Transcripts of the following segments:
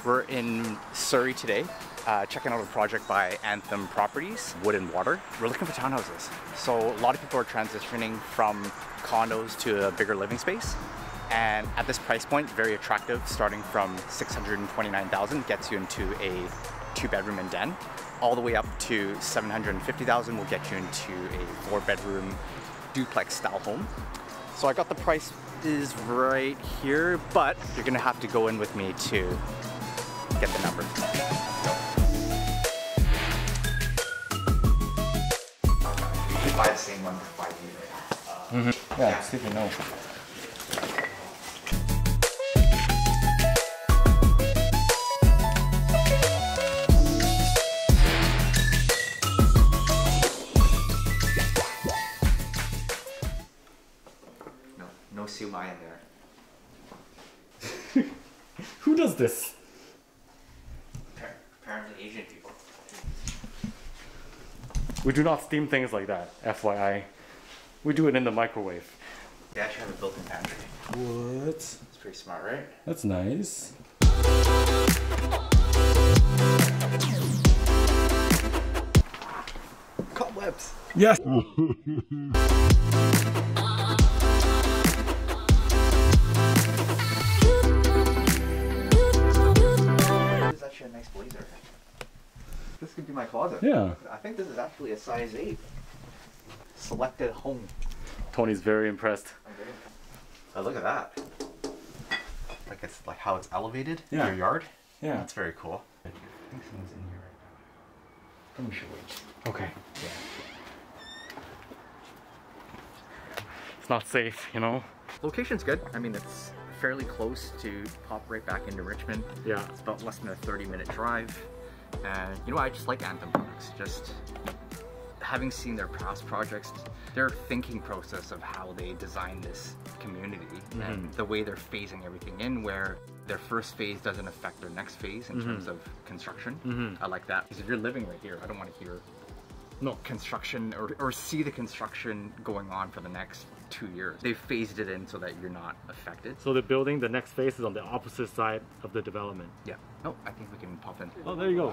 We're in Surrey today, checking out a project by Anthem Properties, Wood and Water. We're looking for townhouses. So a lot of people are transitioning from condos to a bigger living space. And at this price point, very attractive, starting from $629,000 gets you into a 2-bedroom and den. All the way up to $750,000 will get you into a 4-bedroom duplex style home. So I got the price is right here, but you're gonna have to go in with me to get the numbers. You should buy the same one for 5 years. Yeah, see if you know. No siew-mai in there. Who does this? Apparently Asian people. We do not steam things like that, FYI. We do it in the microwave. They actually have a built-in pantry. What? It's pretty smart, right? That's nice. Cobwebs! Yes! Actually a nice blazer. This could be my closet. Yeah. I think this is actually a size 8. Selected home. Tony's very impressed. Oh, look at that. Like it's like how it's elevated in Yeah. your yard. Yeah. That's very cool. I think someone's in here right now. Then we should wait. Okay. Yeah. It's not safe, you know? Location's good. I mean, it's fairly close to pop right back into Richmond. Yeah. It's about less than a 30-minute drive. And you know, I just like Anthem products. Just having seen their past projects, their thinking process of how they design this community and the way they're phasing everything in, where their first phase doesn't affect their next phase in terms of construction. I like that. Because if you're living right here, I don't want to hear construction or see the construction going on for the next 2 years. They've phased it in so that you're not affected. So the building, the next phase is on the opposite side of the development. Yeah. Oh, I think we can pop in. Oh, there you go.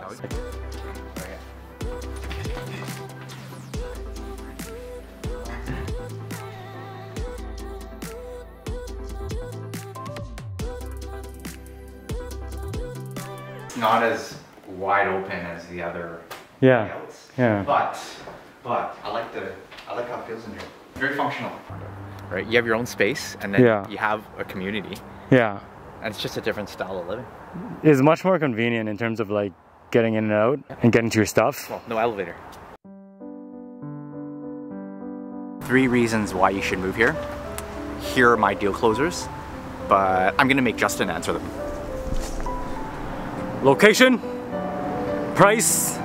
It's not as wide open as the other layouts. Yeah. But I like how it feels in here. Very functional. Right, you have your own space, and then you have a community. Yeah. And it's just a different style of living. It's much more convenient in terms of like getting in and out and getting to your stuff. Well, no elevator. 3 reasons why you should move here. Here are my deal closers, but I'm gonna make Justin answer them. Location, price,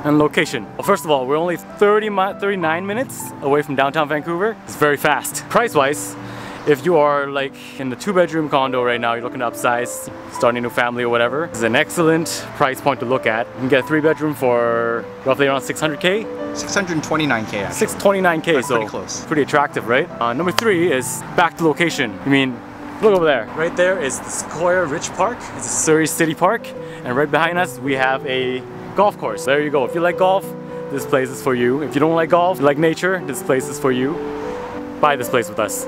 and location. Well, first of all, we're only 39 minutes away from downtown Vancouver. It's very fast. Price-wise, if you are like in the 2-bedroom condo right now, you're looking to upsize, starting a new family or whatever, it's an excellent price point to look at. You can get a 3-bedroom for roughly around 600K. 629K actually. 629K, That's so pretty close. Pretty attractive, right? Number 3 is back to location. I mean, look over there. Right there is the Sequoia Ridge Park. It's a Surrey City Park. And right behind us, we have a golf course. There you go. If you like golf, this place is for you. If you don't like golf, you like nature, this place is for you. Buy this place with us.